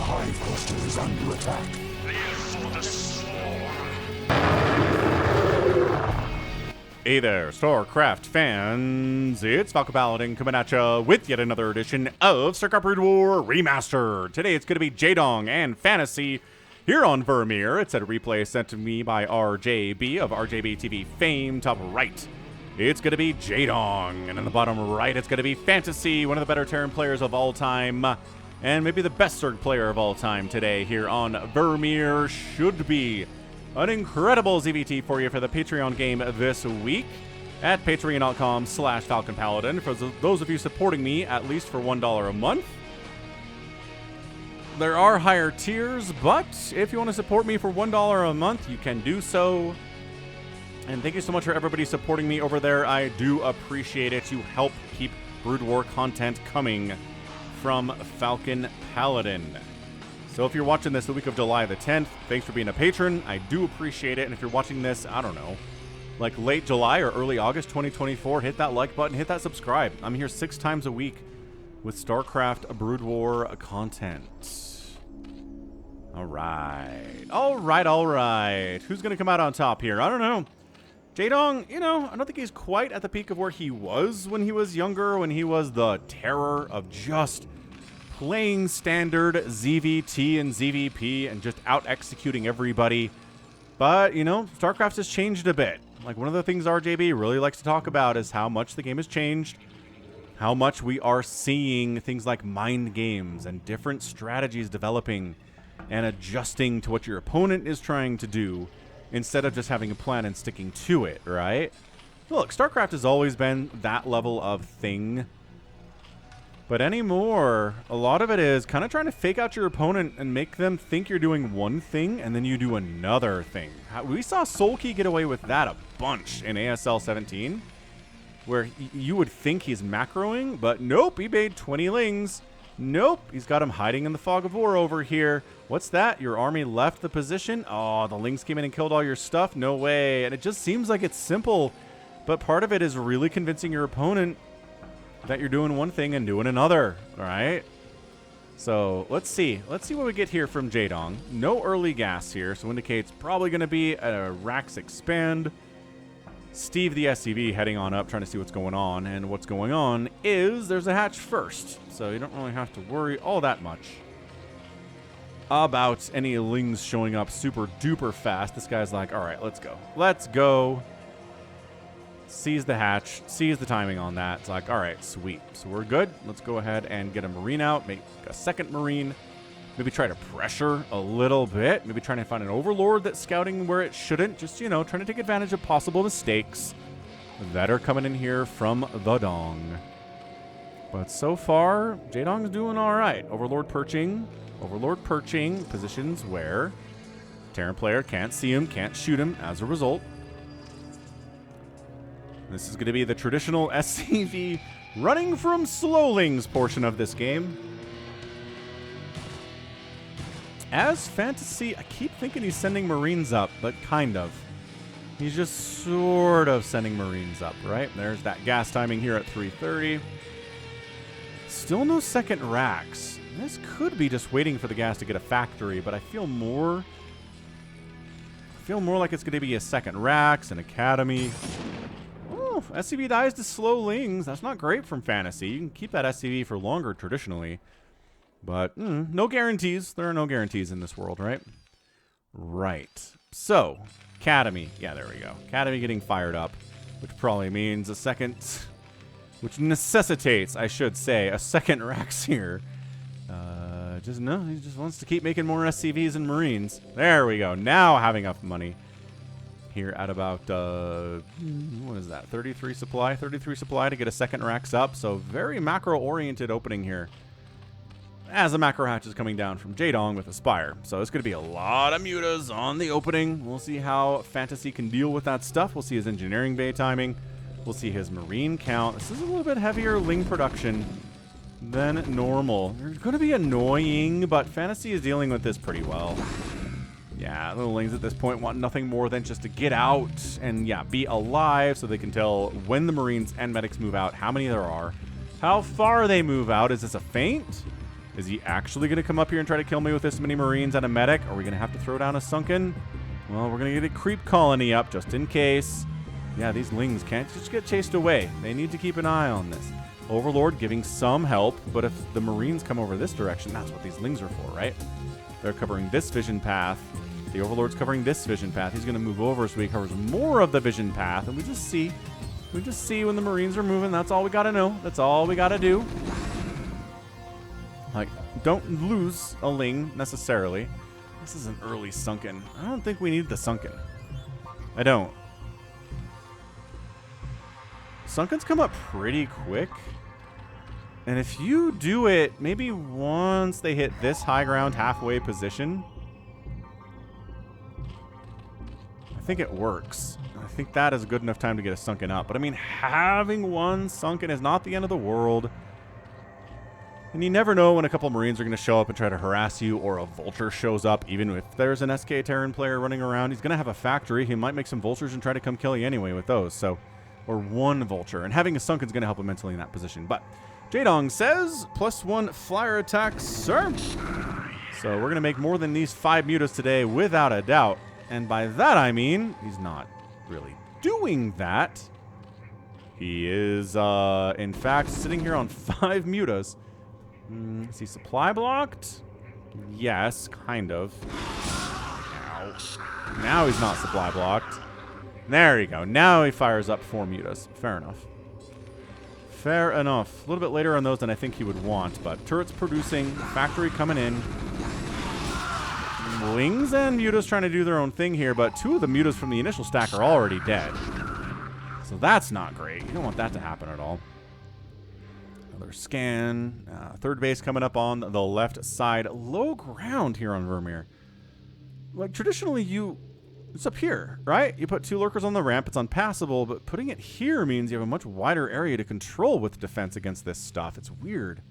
hive cluster is under attack. Hey there, StarCraft fans. It's Falcon Paladin coming at ya with yet another edition of StarCraft Brood War Remastered. Today it's going to be JAEDONG and Fantasy here on Vermeer. It's a replay sent to me by RJB of RJB TV fame. Top right, it's going to be JAEDONG. And in the bottom right, it's going to be Fantasy, one of the better Terran players of all time. And maybe the best Zerg player of all time today here on Vermeer. Should be an incredible ZVT for you for the Patreon game this week at patreon.com/FalconPaladin. For those of you supporting me at least for $1 a month. There are higher tiers, but if you want to support me for $1 a month, you can do so. And thank you so much for everybody supporting me over there. I do appreciate it. You help keep Brood War content coming from Falcon Paladin. So if you're watching this the week of July the 10th, thanks for being a patron. I do appreciate it. And if you're watching this, I don't know, like late July or early August 2024, hit that like button, hit that subscribe. I'm here 6 times a week with StarCraft Brood War content. All right. All right. Who's going to come out on top here? I don't know. JAEDONG, you know, I don't think he's quite at the peak of where he was when he was younger, when he was the terror of just playing standard ZVT and ZVP and just out-executing everybody. But, you know, StarCraft has changed a bit. Like, one of the things RJB really likes to talk about is how much the game has changed, how much we are seeing things like mind games and different strategies developing and adjusting to what your opponent is trying to do instead of just having a plan and sticking to it, right? Look, StarCraft has always been that level of thing. But anymore, a lot of it is kind of trying to fake out your opponent and make them think you're doing one thing and then you do another thing. We saw Soulkey get away with that a bunch in ASL 17, where you would think he's macroing, but nope, he made 20 lings. Nope, he's got him hiding in the fog of war over here. What's that? Your army left the position? Oh, the lings came in and killed all your stuff? No way. And it just seems like it's simple, but part of it is really convincing your opponent that you're doing one thing and doing another, all right? So let's see. Let's see what we get here from JAEDONG. No early gas here, so indicates probably going to be a Rax expand. Steve the SCV heading on up, trying to see what's going on. And what's going on is there's a hatch first, so you don't really have to worry all that much about any lings showing up super duper fast. This guy's like, all right, let's go. Let's go. Sees the hatch, sees the timing on that. It's like, all right, sweet. So we're good. Let's go ahead and get a Marine out, make a second Marine. Maybe try to pressure a little bit. Maybe trying to find an Overlord that's scouting where it shouldn't. Just, you know, trying to take advantage of possible mistakes that are coming in here from the Dong. But so far, JAEDONG's doing all right. Overlord perching, positions where Terran player can't see him, can't shoot him as a result. This is going to be the traditional SCV running from slowlings portion of this game. As Fantasy, I keep thinking he's sending Marines up, but kind of. He's just sort of sending Marines up, right? There's that gas timing here at 3:30. Still no second Rax. This could be just waiting for the gas to get a factory, but I feel more like it's going to be a second Rax, an Academy. SCV dies to slow lings. That's not great from Fantasy. You can keep that SCV for longer traditionally. But no guarantees. There are no guarantees in this world, right? Right. So, Academy. Yeah, there we go. Academy getting fired up, which probably means a second, which necessitates, I should say, a second Rax here. He just wants to keep making more SCVs and Marines. There we go. Now having enough money. Here at about, what is that, 33 supply? 33 supply to get a second Rax up. So very macro-oriented opening here. As the macro hatch is coming down from JAEDONG with Aspire. So it's going to be a lot of mutas on the opening. We'll see how Fantasy can deal with that stuff. We'll see his engineering bay timing. We'll see his Marine count. This is a little bit heavier ling production than normal. They're going to be annoying, but Fantasy is dealing with this pretty well. Yeah, little lings at this point want nothing more than just to get out and, yeah, be alive so they can tell when the Marines and medics move out, how many there are, how far they move out. Is this a feint? Is he actually going to come up here and try to kill me with this many Marines and a medic? Are we going to have to throw down a sunken? Well, we're going to get a creep colony up just in case. Yeah, these lings can't just get chased away. They need to keep an eye on this. Overlord giving some help, but if the Marines come over this direction, that's what these lings are for, right? They're covering this vision path. The Overlord's covering this vision path. He's going to move over so he covers more of the vision path, and we just see when the Marines are moving. That's all we got to know. That's all we got to do. Like, don't lose a ling necessarily. This is an early sunken. I don't think we need the sunken. I don't. Sunkens come up pretty quick. And if you do it maybe once they hit this high ground halfway position, I think it works. I think that is a good enough time to get a sunken up. But I mean, having one sunken is not the end of the world. And you never know when a couple of Marines are going to show up and try to harass you, or a Vulture shows up. Even if there's an SK Terran player running around, he's going to have a factory. He might make some Vultures and try to come kill you anyway with those. So, or one Vulture. And having a sunken is going to help immensely in that position. But JAEDONG says, +1 flyer attack, sir. So we're going to make more than these 5 mutas today, without a doubt. And by that I mean, he's not really doing that. He is, in fact, sitting here on 5 mutas. Is he supply blocked? Yes, kind of. Now he's not supply blocked. There you go. Now he fires up 4 mutas. Fair enough. Fair enough. A little bit later on those than I think he would want, but turrets producing, factory coming in. Lings and mutas trying to do their own thing here, but 2 of the mutas from the initial stack are already dead. So that's not great. You don't want that to happen at all. Another scan. Third base coming up on the left side. Low ground here on Vermeer. Like, traditionally, it's up here, right? You put 2 lurkers on the ramp. It's unpassable, but putting it here means you have a much wider area to control with defense against this stuff. It's weird.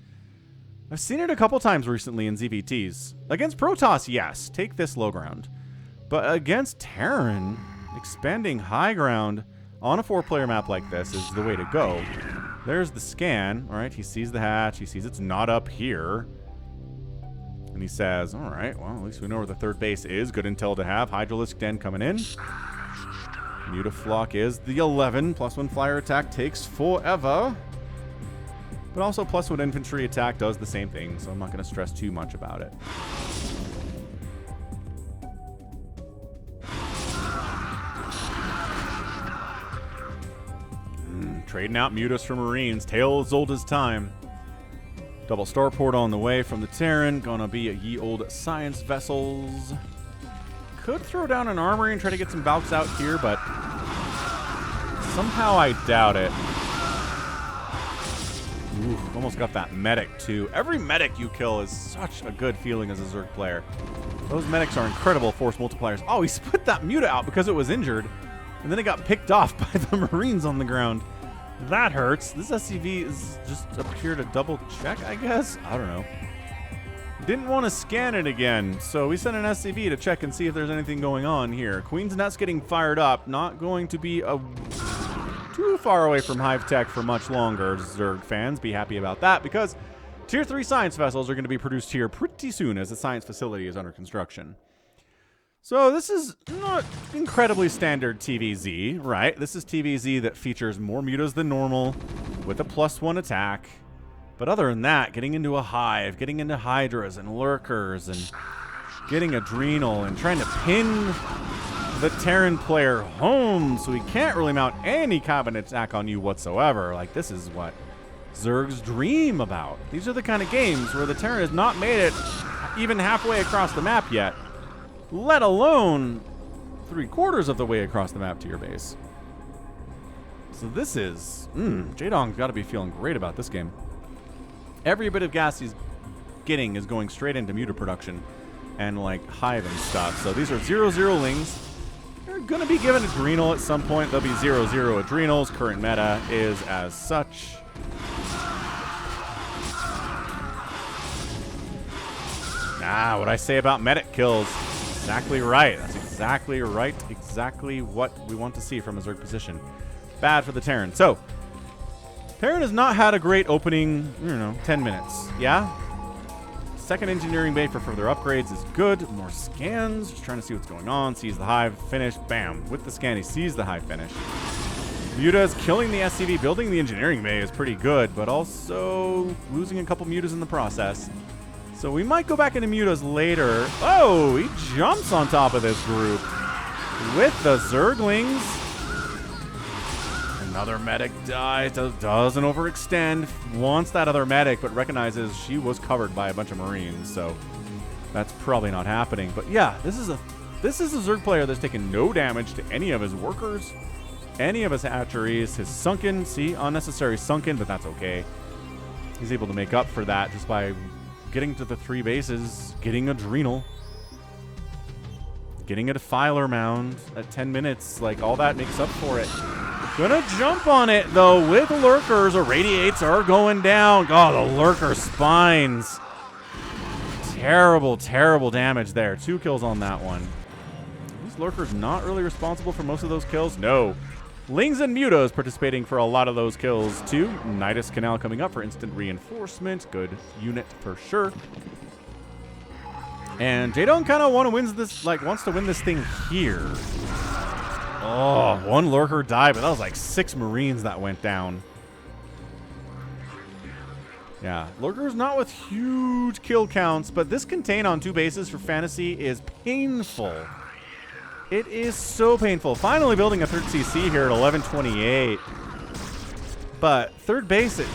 I've seen it a couple times recently in ZVTs. Against Protoss, yes. Take this low ground. But against Terran, expanding high ground on a 4-player map like this is the way to go. There's the scan. All right, he sees the hatch. He sees it's not up here. And he says, all right, well, at least we know where the third base is. Good intel to have. Hydralisk Den coming in. Mutaflock is the 11. +1 flyer attack takes forever. But also +1 infantry attack does the same thing, so I'm not going to stress too much about it. Trading out mutas for Marines. Tale as old as time. Double starport on the way from the Terran. Gonna be a ye old science vessels. Could throw down an armory and try to get some Valks out here, but somehow I doubt it. Ooh, almost got that medic too. Every medic you kill is such a good feeling as a Zerg player. Those medics are incredible force multipliers. Oh, he split that muta out because it was injured, and then it got picked off by the Marines on the ground. That hurts. This SCV is just up here to double check, I guess? I don't know. Didn't want to scan it again, so we sent an SCV to check and see if there's anything going on here. Queen's Nest getting fired up. Not going to be too far away from Hive Tech for much longer. Zerg fans, be happy about that, because Tier 3 science vessels are going to be produced here pretty soon as the science facility is under construction. So this is not incredibly standard TVZ, right? This is TVZ that features more mutas than normal with a +1 attack. But other than that, getting into a hive, getting into hydras and lurkers, and getting adrenal and trying to pin the Terran player home so he can't really mount any cabinet attack on you whatsoever. Like, this is what Zergs dream about. These are the kind of games where the Terran has not made it even halfway across the map yet, let alone 3/4 of the way across the map to your base. So this is... JAEDONG's got to be feeling great about this game. Every bit of gas he's getting is going straight into muta production and, like, hive and stuff. So these are 0/0 lings. They're going to be given adrenal at some point. They'll be 0/0 adrenals. Current meta is as such. What I say about medic kills. Exactly right. That's exactly right. Exactly what we want to see from a Zerg position. Bad for the Terran. So, Terran has not had a great opening, 10 minutes. Yeah? second engineering bay for further upgrades is good. More scans. Just trying to see what's going on. Sees the hive. Finish. Bam. With the scan, he sees the hive finish. Mutas killing the SCV. Building the engineering bay is pretty good, but also losing a couple mutas in the process. So we might go back into mutas later. Oh, he jumps on top of this group with the Zerglings. Another medic dies, doesn't overextend, wants that other medic, but recognizes she was covered by a bunch of Marines, so that's probably not happening. But yeah, this is a Zerg player that's taken no damage to any of his workers, any of his hatcheries, his sunken, see, unnecessary sunken, but that's okay. He's able to make up for that just by getting to the 3 bases, getting Adrenal, getting a Defiler Mound at 10 minutes, like all that makes up for it. Gonna jump on it, though, with Lurkers. Irradiates are going down. Oh, the Lurker spines. Terrible, terrible damage there. 2 kills on that one. These Lurkers not really responsible for most of those kills? No. Lings and Mutos participating for a lot of those kills, too. Nidus Canal coming up for instant reinforcement. Good unit for sure. And JAEDONG kind of wants to win this thing here. Oh, 1 Lurker died, but that was like 6 Marines that went down. Yeah, Lurkers not with huge kill counts, but this contain on 2 bases for Fantasy is painful. It is so painful. Finally building a 3rd CC here at 11:28. But 3rd base at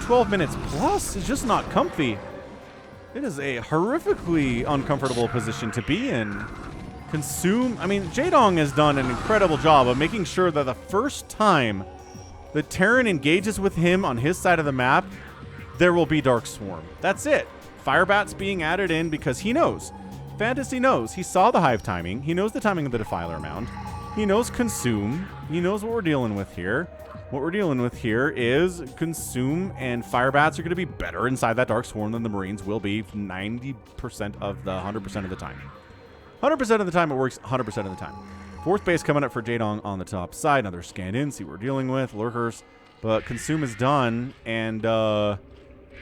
12 minutes plus is just not comfy. It is a horrifically uncomfortable position to be in. JAEDONG has done an incredible job of making sure that the first time the Terran engages with him on his side of the map, there will be Dark Swarm. That's it. Firebat's being added in because he knows. Fantasy knows. He saw the hive timing. He knows the timing of the Defiler Mound. He knows Consume. He knows what we're dealing with here. What we're dealing with here is Consume, and Firebats are going to be better inside that Dark Swarm than the Marines will be 90% of the 100% of the time. 100% of the time, it works 100% of the time. 4th base coming up for JAEDONG on the top side. Another scan in, see what we're dealing with. Lurkers. But Consume is done. And,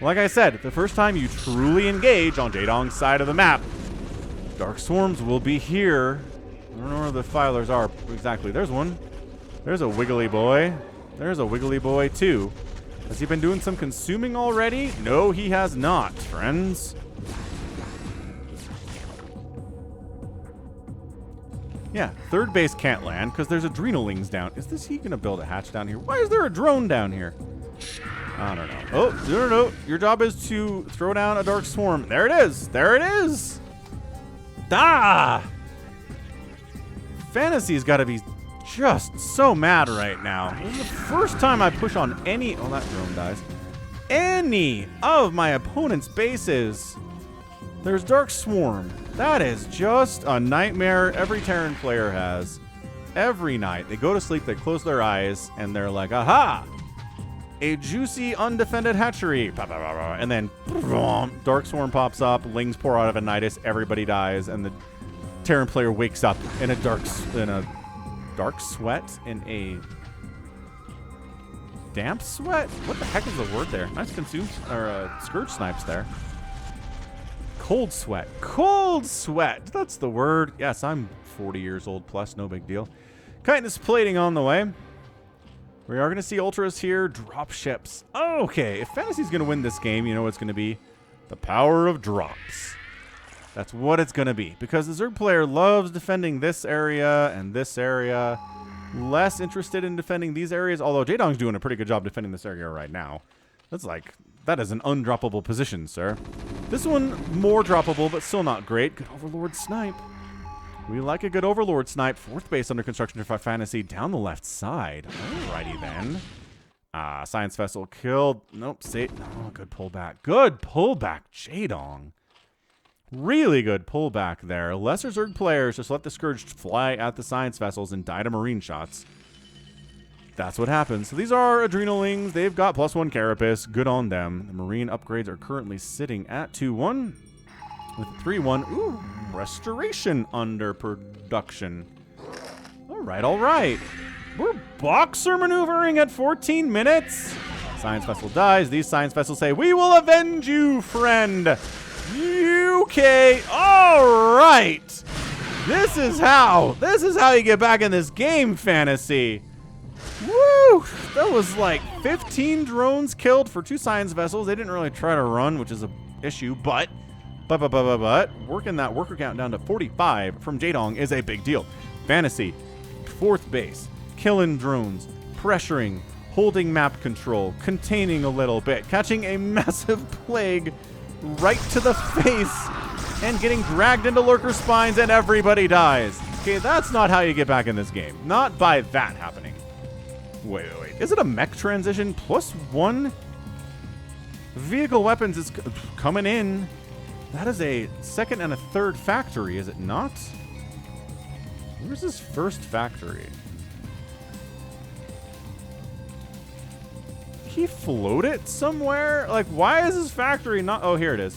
like I said, the first time you truly engage on JAEDONG's side of the map, Dark Swarms will be here. I don't know where the Filers are exactly. There's one. There's a Wiggly Boy. There's a Wiggly Boy, too. Has he been doing some consuming already? No, he has not, friends. Yeah, 3rd base can't land because there's Adrenalings down. Is he going to build a hatch down here? Why is there a drone down here? I don't know. Oh, no. Your job is to throw down a Dark Swarm. There it is. There it is. Ah! Fantasy's got to be just so mad right now. This is the first time I push on any... Oh, that drone dies. Any of my opponent's bases. There's Dark Swarm. That is just a nightmare every Terran player has. Every night. They go to sleep, they close their eyes, and they're like, aha! A juicy, undefended hatchery. And then, Dark Swarm pops up, Lings pour out of a Nidus, everybody dies, and the Terran player wakes up in a dark sweat? In a damp sweat? What the heck is the word there? Nice consume, or Scourge snipes there. Cold sweat. Cold sweat. That's the word. Yes, I'm 40 years old plus. No big deal. Chitinous plating on the way. We are going to see Ultras here. Drop ships. Okay. If Fantasy's going to win this game, you know what it's going to be? The power of drops. That's what it's going to be. Because the Zerg player loves defending this area and this area. Less interested in defending these areas. Although JAEDONG's doing a pretty good job defending this area right now. That is an undroppable position, sir. This one, more droppable, but still not great. Good Overlord snipe. We like a good Overlord snipe. 4th base under construction for Fantasy down the left side. Alrighty then. Science Vessel killed. Nope, oh, good pullback. Good pullback, JAEDONG. Really good pullback there. Lesser Zerg players just let the Scourge fly at the Science Vessels and die to Marine shots. That's what happens. So these are Adrenalings. They've got +1 Carapace. Good on them. The Marine upgrades are currently sitting at 2-1 with 3-1. Ooh, Restoration under production. All right. We're boxer maneuvering at 14 minutes. Science Vessel dies. These Science Vessels say, we will avenge you, friend. Okay, all right. This is how you get back in this game, Fantasy. Woo! That was like 15 drones killed for 2 science vessels. They didn't really try to run, which is an issue, but working that worker count down to 45 from JAEDONG is a big deal. Fantasy, 4th base, killing drones, pressuring, holding map control, containing a little bit, catching a massive plague right to the face, and getting dragged into lurker spines, and everybody dies. Okay, that's not how you get back in this game. Not by that happening. Wait. Is it a mech transition? +1? Vehicle weapons is coming in. That is a 2nd and a 3rd factory, is it not? Where's this 1st factory? He float it somewhere? Like, why is his factory not... Oh, here it is.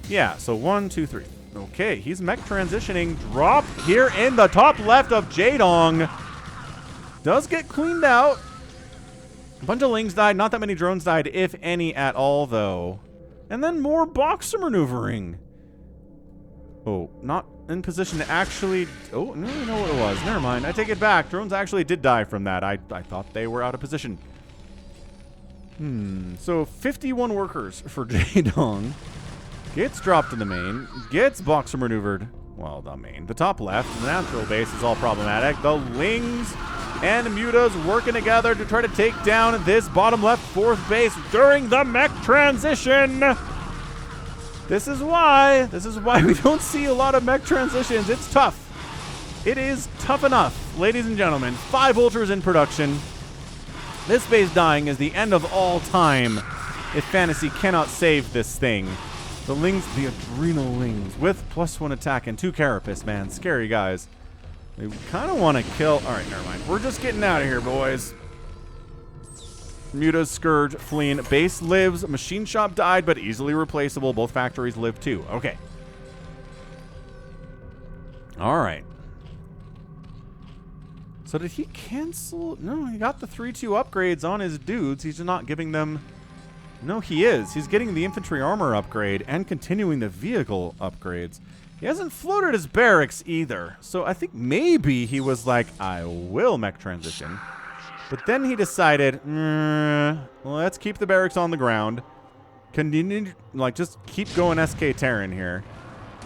Yeah, so 1, 2, 3. Okay, he's mech transitioning. Drop here in the top left of JAEDONG. Does get cleaned out. A bunch of lings died. Not that many drones died, if any at all, though. And then more boxer maneuvering. Oh, not in position to actually... Oh, no, you know what it was. Never mind. I take it back. Drones actually did die from that. I thought they were out of position. So 51 workers for JAEDONG. Gets dropped in the main. Gets boxer maneuvered. Well, the main. The top left. The natural base is all problematic. The lings and mutas working together to try to take down this bottom left 4th base during the mech transition. This is why we don't see a lot of mech transitions. It's tough. It is tough enough, ladies and gentlemen. 5 ultras in production. This base dying is the end of all time if Fantasy cannot save this thing. The lings, the adrenal lings, with +1 attack and 2 carapace, man. Scary guys. We kind of want to kill... Alright, never mind. We're just getting out of here, boys. Mutas, Scourge, fleeing. Base lives. Machine shop died, but easily replaceable. Both factories live too. Okay. Alright. So did he cancel? No, he got the 3-2 upgrades on his dudes. He's just not giving them... No, he is. He's getting the infantry armor upgrade and continuing the vehicle upgrades. He hasn't floated his barracks either. So I think maybe he was like, I will mech transition. But then he decided, let's keep the barracks on the ground. Continue, like, just keep going SK Terran here.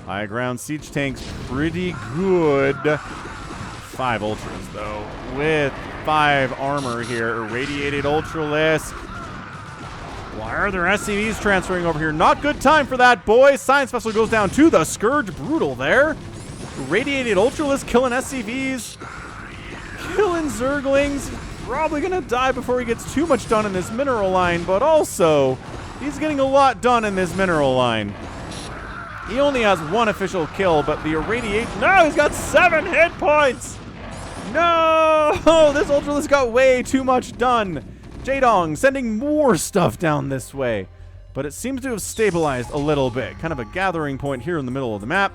High ground siege tanks, pretty good. 5 ultras, though, with 5 armor here. Irradiated Ultralisk. Why are there SCVs transferring over here? Not good time for that, boys. Science Vessel goes down to the Scourge. Brutal there. Irradiated Ultralisk killing SCVs. Killing Zerglings. Probably going to die before he gets too much done in this mineral line, but also, he's getting a lot done in this mineral line. He only has 1 official kill, but the irradiation... No, he's got 7 hit points! No! This Ultralisk got way too much done. JAEDONG sending more stuff down this way. But it seems to have stabilized a little bit. Kind of a gathering point here in the middle of the map.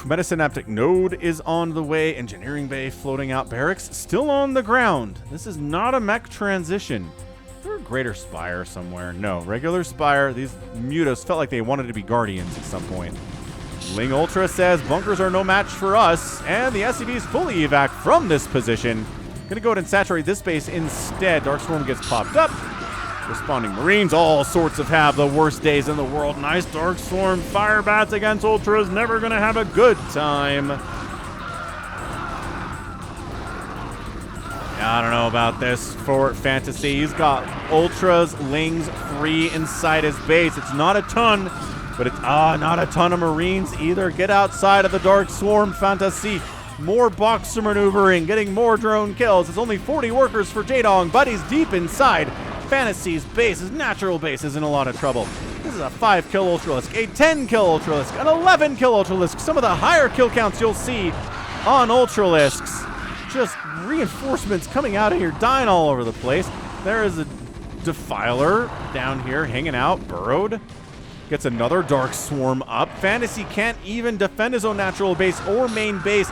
Metasynaptic node is on the way. Engineering bay floating out. Barracks still on the ground. This is not a mech transition. Is there a greater spire somewhere? No. Regular spire. These mutas felt like they wanted to be guardians at some point. Ling Ultra says bunkers are no match for us. And the SCV is fully evac from this position. Gonna go ahead and saturate this base instead. Darkstorm gets popped up. Responding Marines, all sorts of have the worst days in the world. Nice Darkstorm fire bats against Ultras. Never gonna have a good time. I don't know about this for Fantasy. He's got Ultras, Lings free inside his base. It's not a ton, but it's not a ton of Marines either. Get outside of the Dark Swarm, Fantasy. More boxer maneuvering, getting more drone kills. It's only 40 workers for JAEDONG, but he's deep inside Fantasy's base. His natural base is in a lot of trouble. This is a 5-kill Ultralisk, a 10-kill Ultralisk, an 11-kill Ultralisk. Some of the higher kill counts you'll see on Ultralisks. Just reinforcements coming out of here, dying all over the place. There is a Defiler down here, hanging out, burrowed. Gets another Dark Swarm up. Fantasy can't even defend his own natural base or main base.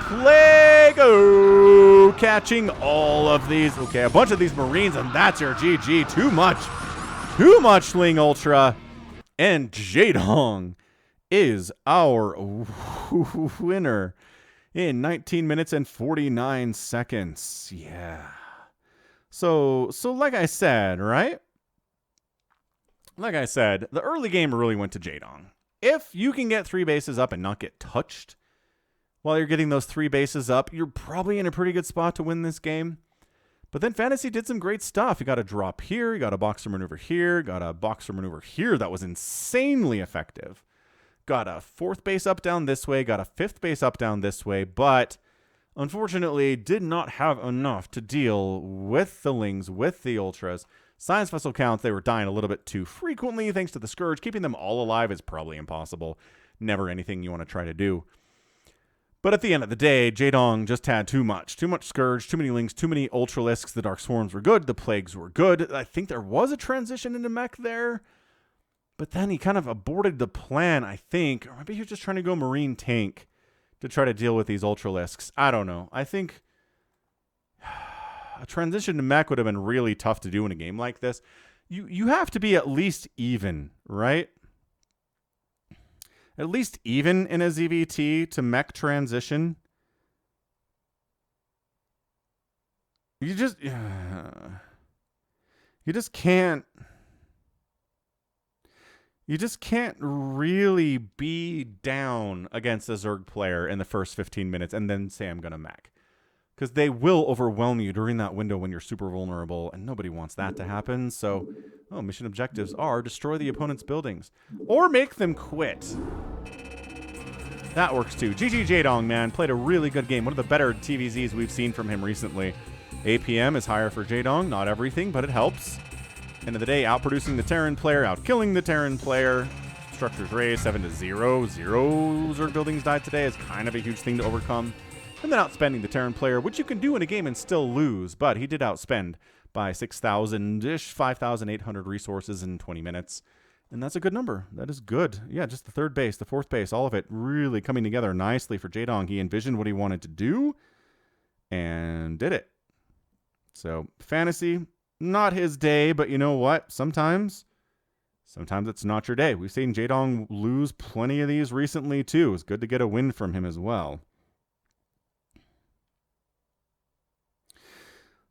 Plague! Oh, catching all of these. Okay, a bunch of these Marines, and that's your GG. Too much. Too much, Ling Ultra. And JAEDONG is our winner in 19 minutes and 49 seconds. Yeah. So like I said, right? Like I said, the early game really went to JAEDONG. If you can get 3 bases up and not get touched while you're getting those 3 bases up, you're probably in a pretty good spot to win this game. But then Fantasy did some great stuff. You got a drop here, you got a boxer maneuver here, got a boxer maneuver here that was insanely effective. Got a 4th base up down this way, got a 5th base up down this way, but unfortunately did not have enough to deal with the Lings, with the Ultras. Science vessel counts, they were dying a little bit too frequently thanks to the Scourge. Keeping them all alive is probably impossible. Never anything you want to try to do. But at the end of the day, JAEDONG just had too much. Too much Scourge, too many Lings, too many Ultralisks. The Dark Swarms were good. The Plagues were good. I think there was a transition into mech there. But then he kind of aborted the plan, I think. Or maybe he was just trying to go Marine Tank to try to deal with these Ultralisks. I don't know. I think a transition to mech would have been really tough to do in a game like this. You have to be at least even, right? At least even in a ZVT to mech transition. You just can't. You just can't really be down against a Zerg player in the first 15 minutes and then say I'm going to mech. Because they will overwhelm you during that window when you're super vulnerable, and nobody wants that to happen. So, mission objectives are destroy the opponent's buildings. Or make them quit. That works too. GG JAEDONG, man. Played a really good game. One of the better TVZs we've seen from him recently. APM is higher for JAEDONG. Not everything, but it helps. End of the day, outproducing the Terran player, outkilling the Terran player. Structures raised 7-0. 0 Zerg buildings died today is kind of a huge thing to overcome. And then outspending the Terran player, which you can do in a game and still lose, but he did outspend by 6,000-ish, 5,800 resources in 20 minutes. And that's a good number. That is good. Yeah, just the 3rd base, the 4th base, all of it really coming together nicely for JAEDONG. He envisioned what he wanted to do and did it. So, Fantasy, not his day, but you know what? Sometimes it's not your day. We've seen JAEDONG lose plenty of these recently, too. It's good to get a win from him as well.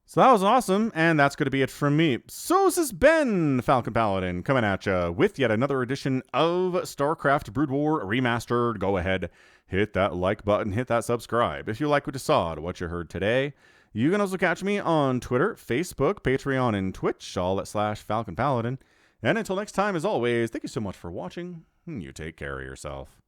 So that was awesome, and that's going to be it from me. So this has been Falcon Paladin coming at you with yet another edition of StarCraft Brood War Remastered. Go ahead, hit that like button, hit that subscribe. If you like what you saw or what you heard today, you can also catch me on Twitter, Facebook, Patreon, and Twitch, all at /Falcon Paladin. And until next time, as always, thank you so much for watching, and you take care of yourself.